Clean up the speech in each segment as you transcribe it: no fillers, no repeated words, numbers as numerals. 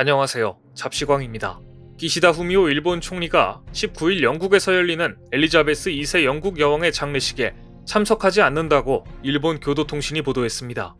안녕하세요. 잡시광입니다. 기시다 후미오 일본 총리가 19일 영국에서 열리는 엘리자베스 2세 영국 여왕의 장례식에 참석하지 않는다고 일본 교도통신이 보도했습니다.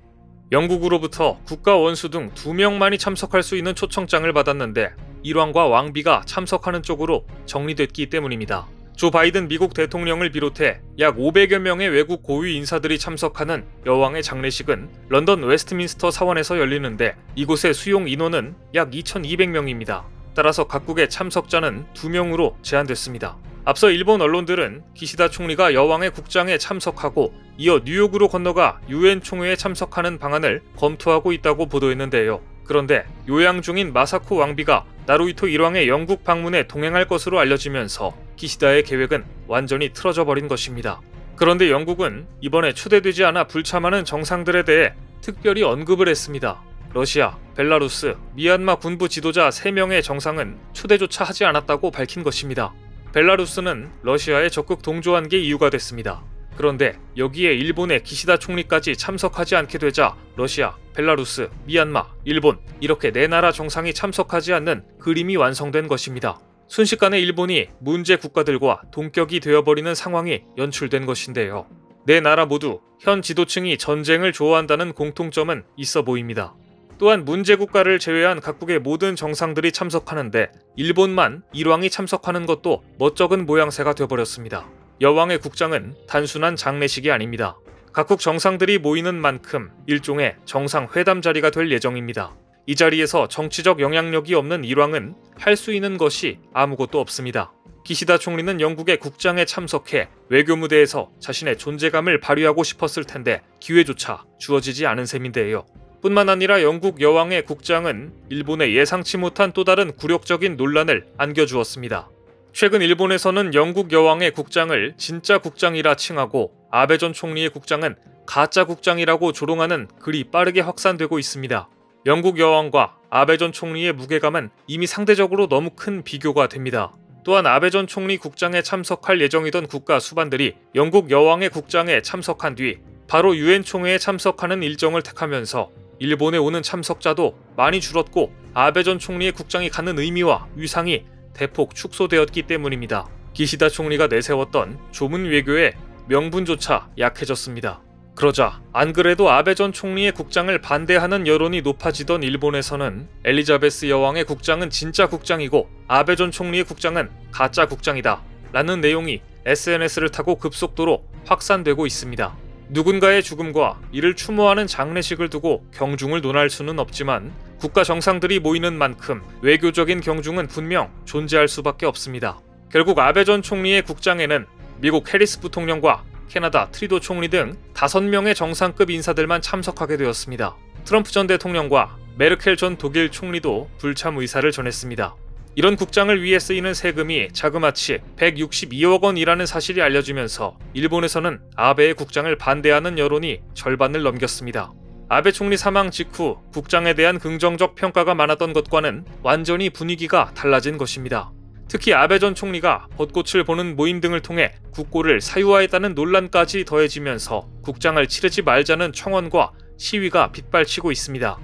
영국으로부터 국가 원수 등 2명만이 참석할 수 있는 초청장을 받았는데 일왕과 왕비가 참석하는 쪽으로 정리됐기 때문입니다. 조 바이든 미국 대통령을 비롯해 약 500여 명의 외국 고위 인사들이 참석하는 여왕의 장례식은 런던 웨스트민스터 사원에서 열리는데 이곳의 수용 인원은 약 2,200명입니다. 따라서 각국의 참석자는 2명으로 제한됐습니다. 앞서 일본 언론들은 기시다 총리가 여왕의 국장에 참석하고 이어 뉴욕으로 건너가 유엔 총회에 참석하는 방안을 검토하고 있다고 보도했는데요. 그런데 요양 중인 마사코 왕비가 나루히토 일왕의 영국 방문에 동행할 것으로 알려지면서 기시다의 계획은 완전히 틀어져 버린 것입니다. 그런데 영국은 이번에 초대되지 않아 불참하는 정상들에 대해 특별히 언급을 했습니다. 러시아, 벨라루스, 미얀마 군부 지도자 3명의 정상은 초대조차 하지 않았다고 밝힌 것입니다. 벨라루스는 러시아에 적극 동조한 게 이유가 됐습니다. 그런데 여기에 일본의 기시다 총리까지 참석하지 않게 되자 러시아, 벨라루스, 미얀마, 일본 이렇게 4나라 정상이 참석하지 않는 그림이 완성된 것입니다. 순식간에 일본이 문제 국가들과 동격이 되어버리는 상황이 연출된 것인데요. 4나라 모두 현 지도층이 전쟁을 좋아한다는 공통점은 있어 보입니다. 또한 문제 국가를 제외한 각국의 모든 정상들이 참석하는데 일본만 일왕이 참석하는 것도 멋쩍은 모양새가 되어버렸습니다. 여왕의 국장은 단순한 장례식이 아닙니다. 각국 정상들이 모이는 만큼 일종의 정상회담 자리가 될 예정입니다. 이 자리에서 정치적 영향력이 없는 일왕은 할 수 있는 것이 아무것도 없습니다. 기시다 총리는 영국의 국장에 참석해 외교 무대에서 자신의 존재감을 발휘하고 싶었을 텐데 기회조차 주어지지 않은 셈인데요. 뿐만 아니라 영국 여왕의 국장은 일본에 예상치 못한 또 다른 굴욕적인 논란을 안겨주었습니다. 최근 일본에서는 영국 여왕의 국장을 진짜 국장이라 칭하고 아베 전 총리의 국장은 가짜 국장이라고 조롱하는 글이 빠르게 확산되고 있습니다. 영국 여왕과 아베 전 총리의 무게감은 이미 상대적으로 너무 큰 비교가 됩니다. 또한 아베 전 총리 국장에 참석할 예정이던 국가 수반들이 영국 여왕의 국장에 참석한 뒤 바로 유엔 총회에 참석하는 일정을 택하면서 일본에 오는 참석자도 많이 줄었고 아베 전 총리의 국장이 갖는 의미와 위상이 대폭 축소되었기 때문입니다. 기시다 총리가 내세웠던 조문 외교의 명분조차 약해졌습니다. 그러자 안 그래도 아베 전 총리의 국장을 반대하는 여론이 높아지던 일본에서는 엘리자베스 여왕의 국장은 진짜 국장이고 아베 전 총리의 국장은 가짜 국장이다 라는 내용이 SNS를 타고 급속도로 확산되고 있습니다. 누군가의 죽음과 이를 추모하는 장례식을 두고 경중을 논할 수는 없지만 국가 정상들이 모이는 만큼 외교적인 경중은 분명 존재할 수밖에 없습니다. 결국 아베 전 총리의 국장에는 미국 해리스 부통령과 캐나다 트리도 총리 등 5명의 정상급 인사들만 참석하게 되었습니다. 트럼프 전 대통령과 메르켈 전 독일 총리도 불참 의사를 전했습니다. 이런 국장을 위해 쓰이는 세금이 자그마치 162억 원이라는 사실이 알려지면서 일본에서는 아베의 국장을 반대하는 여론이 절반을 넘겼습니다. 아베 총리 사망 직후 국장에 대한 긍정적 평가가 많았던 것과는 완전히 분위기가 달라진 것입니다. 특히 아베 전 총리가 벚꽃을 보는 모임 등을 통해 국고를 사유화했다는 논란까지 더해지면서 국장을 치르지 말자는 청원과 시위가 빗발치고 있습니다.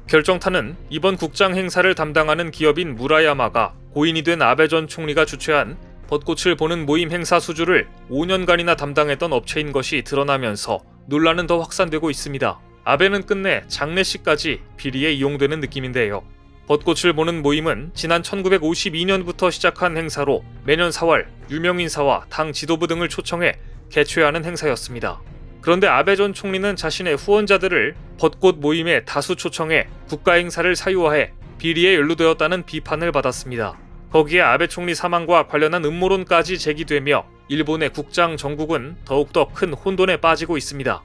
결정타는 이번 국장 행사를 담당하는 기업인 무라야마가 고인이 된 아베 전 총리가 주최한 벚꽃을 보는 모임 행사 수주를 5년간이나 담당했던 업체인 것이 드러나면서 논란은 더 확산되고 있습니다. 아베는 끝내 장례식까지 비리에 이용되는 느낌인데요. 벚꽃을 보는 모임은 지난 1952년부터 시작한 행사로 매년 4월 유명인사와 당 지도부 등을 초청해 개최하는 행사였습니다. 그런데 아베 전 총리는 자신의 후원자들을 벚꽃 모임에 다수 초청해 국가 행사를 사유화해 비리에 연루되었다는 비판을 받았습니다. 거기에 아베 총리 사망과 관련한 음모론까지 제기되며 일본의 국장 정국은 더욱더 큰 혼돈에 빠지고 있습니다.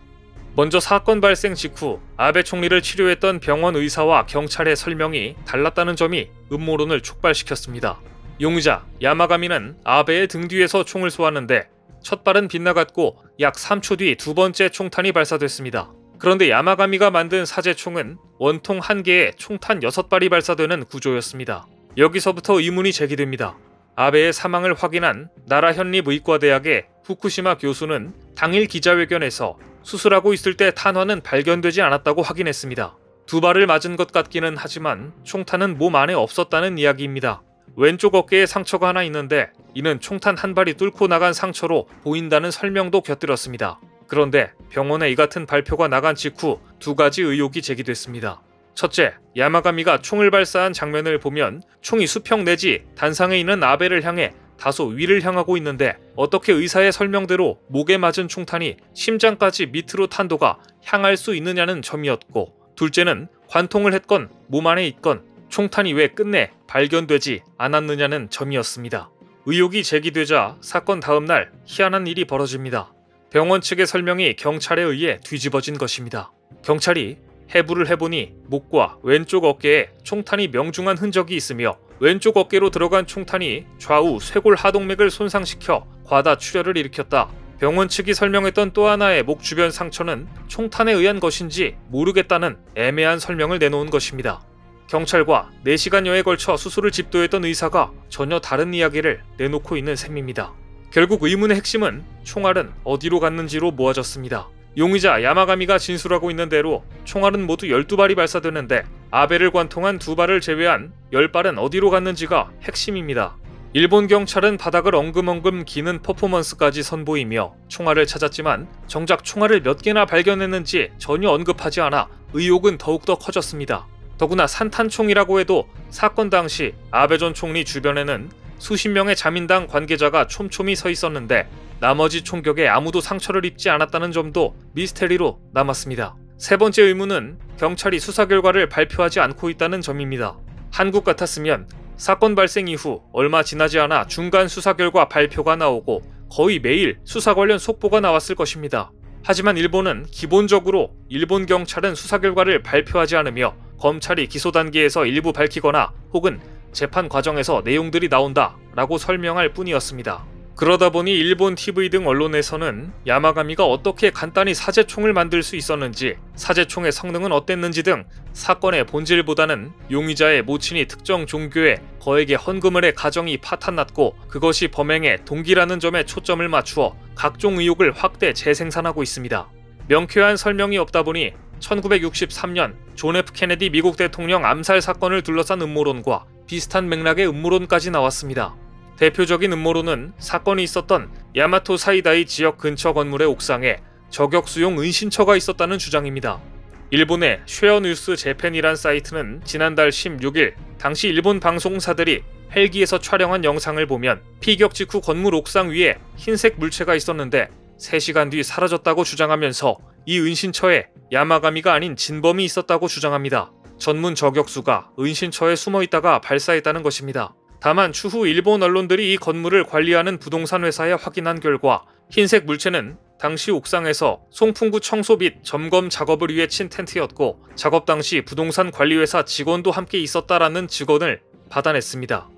먼저 사건 발생 직후 아베 총리를 치료했던 병원 의사와 경찰의 설명이 달랐다는 점이 음모론을 촉발시켰습니다. 용의자 야마가미는 아베의 등 뒤에서 총을 쏘았는데 첫 발은 빗나갔고 약 3초 뒤 두 번째 총탄이 발사됐습니다. 그런데 야마가미가 만든 사제총은 원통 1개에 총탄 6발이 발사되는 구조였습니다. 여기서부터 의문이 제기됩니다. 아베의 사망을 확인한 나라 현립의과대학의 후쿠시마 교수는 당일 기자회견에서 수술하고 있을 때 탄환은 발견되지 않았다고 확인했습니다. 두 발을 맞은 것 같기는 하지만 총탄은 몸 안에 없었다는 이야기입니다. 왼쪽 어깨에 상처가 하나 있는데 이는 총탄 한 발이 뚫고 나간 상처로 보인다는 설명도 곁들였습니다. 그런데 병원에 이 같은 발표가 나간 직후 두 가지 의혹이 제기됐습니다. 첫째, 야마가미가 총을 발사한 장면을 보면 총이 수평 내지 단상에 있는 아베를 향해 다소 위를 향하고 있는데 어떻게 의사의 설명대로 목에 맞은 총탄이 심장까지 밑으로 탄도가 향할 수 있느냐는 점이었고, 둘째는 관통을 했건 몸 안에 있건 총탄이 왜 끝내 발견되지 않았느냐는 점이었습니다. 의혹이 제기되자 사건 다음 날 희한한 일이 벌어집니다. 병원 측의 설명이 경찰에 의해 뒤집어진 것입니다. 경찰이 해부를 해보니 목과 왼쪽 어깨에 총탄이 명중한 흔적이 있으며 왼쪽 어깨로 들어간 총탄이 좌우 쇄골 하동맥을 손상시켜 과다 출혈을 일으켰다. 병원 측이 설명했던 또 하나의 목 주변 상처는 총탄에 의한 것인지 모르겠다는 애매한 설명을 내놓은 것입니다. 경찰과 4시간여에 걸쳐 수술을 집도했던 의사가 전혀 다른 이야기를 내놓고 있는 셈입니다. 결국 의문의 핵심은 총알은 어디로 갔는지로 모아졌습니다. 용의자 야마가미가 진술하고 있는 대로 총알은 모두 12발이 발사되는데 아베를 관통한 2발을 제외한 10발은 어디로 갔는지가 핵심입니다. 일본 경찰은 바닥을 엉금엉금 기는 퍼포먼스까지 선보이며 총알을 찾았지만 정작 총알을 몇 개나 발견했는지 전혀 언급하지 않아 의혹은 더욱더 커졌습니다. 더구나 산탄총이라고 해도 사건 당시 아베 전 총리 주변에는 수십 명의 자민당 관계자가 촘촘히 서 있었는데 나머지 총격에 아무도 상처를 입지 않았다는 점도 미스테리로 남았습니다. 세 번째 의문은 경찰이 수사 결과를 발표하지 않고 있다는 점입니다. 한국 같았으면 사건 발생 이후 얼마 지나지 않아 중간 수사 결과 발표가 나오고 거의 매일 수사 관련 속보가 나왔을 것입니다. 하지만 일본은 기본적으로 일본 경찰은 수사 결과를 발표하지 않으며 검찰이 기소 단계에서 일부 밝히거나 혹은 재판 과정에서 내용들이 나온다 라고 설명할 뿐이었습니다. 그러다 보니 일본 TV 등 언론에서는 야마가미가 어떻게 간단히 사제총을 만들 수 있었는지, 사제총의 성능은 어땠는지 등 사건의 본질보다는 용의자의 모친이 특정 종교에 거액의 헌금을 해 가정이 파탄났고 그것이 범행의 동기라는 점에 초점을 맞추어 각종 의혹을 확대 재생산하고 있습니다. 명쾌한 설명이 없다 보니 1963년 존 F 케네디 미국 대통령 암살 사건을 둘러싼 음모론과 비슷한 맥락의 음모론까지 나왔습니다. 대표적인 음모론은 사건이 있었던 야마토 사이다이 지역 근처 건물의 옥상에 저격수용 은신처가 있었다는 주장입니다. 일본의 쉐어뉴스 재팬이란 사이트는 지난달 16일 당시 일본 방송사들이 헬기에서 촬영한 영상을 보면 피격 직후 건물 옥상 위에 흰색 물체가 있었는데 3시간 뒤 사라졌다고 주장하면서 이 은신처에 야마가미가 아닌 진범이 있었다고 주장합니다. 전문 저격수가 은신처에 숨어 있다가 발사했다는 것입니다. 다만 추후 일본 언론들이 이 건물을 관리하는 부동산 회사에 확인한 결과 흰색 물체는 당시 옥상에서 송풍구 청소 및 점검 작업을 위해 친 텐트였고 작업 당시 부동산 관리회사 직원도 함께 있었다라는 증언을 받아냈습니다.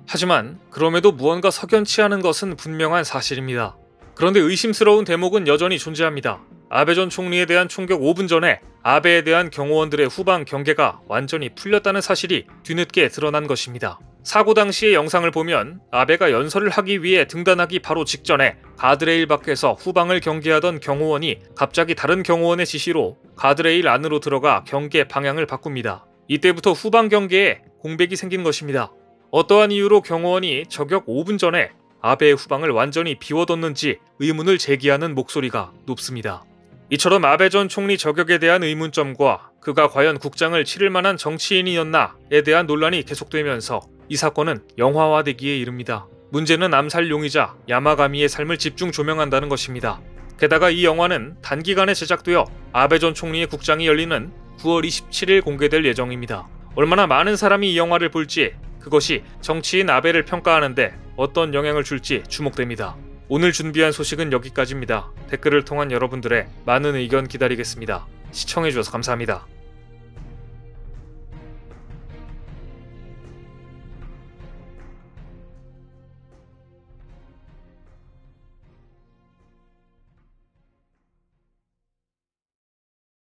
하지만 그럼에도 무언가 석연치 않은 것은 분명한 사실입니다. 그런데 의심스러운 대목은 여전히 존재합니다. 아베 전 총리에 대한 총격 5분 전에 아베에 대한 경호원들의 후방 경계가 완전히 풀렸다는 사실이 뒤늦게 드러난 것입니다. 사고 당시의 영상을 보면 아베가 연설을 하기 위해 등단하기 바로 직전에 가드레일 밖에서 후방을 경계하던 경호원이 갑자기 다른 경호원의 지시로 가드레일 안으로 들어가 경계 방향을 바꿉니다. 이때부터 후방 경계에 공백이 생긴 것입니다. 어떠한 이유로 경호원이 저격 5분 전에 아베의 후방을 완전히 비워뒀는지 의문을 제기하는 목소리가 높습니다. 이처럼 아베 전 총리 저격에 대한 의문점과 그가 과연 국장을 치를 만한 정치인이었나에 대한 논란이 계속되면서 이 사건은 영화화되기에 이릅니다. 문제는 암살 용의자 야마가미의 삶을 집중 조명한다는 것입니다. 게다가 이 영화는 단기간에 제작되어 아베 전 총리의 국장이 열리는 9월 27일 공개될 예정입니다. 얼마나 많은 사람이 이 영화를 볼지, 그것이 정치인 아베를 평가하는데 어떤 영향을 줄지 주목됩니다. 오늘 준비한 소식은 여기까지입니다. 댓글을 통한 여러분들의 많은 의견 기다리겠습니다. 시청해주셔서 감사합니다.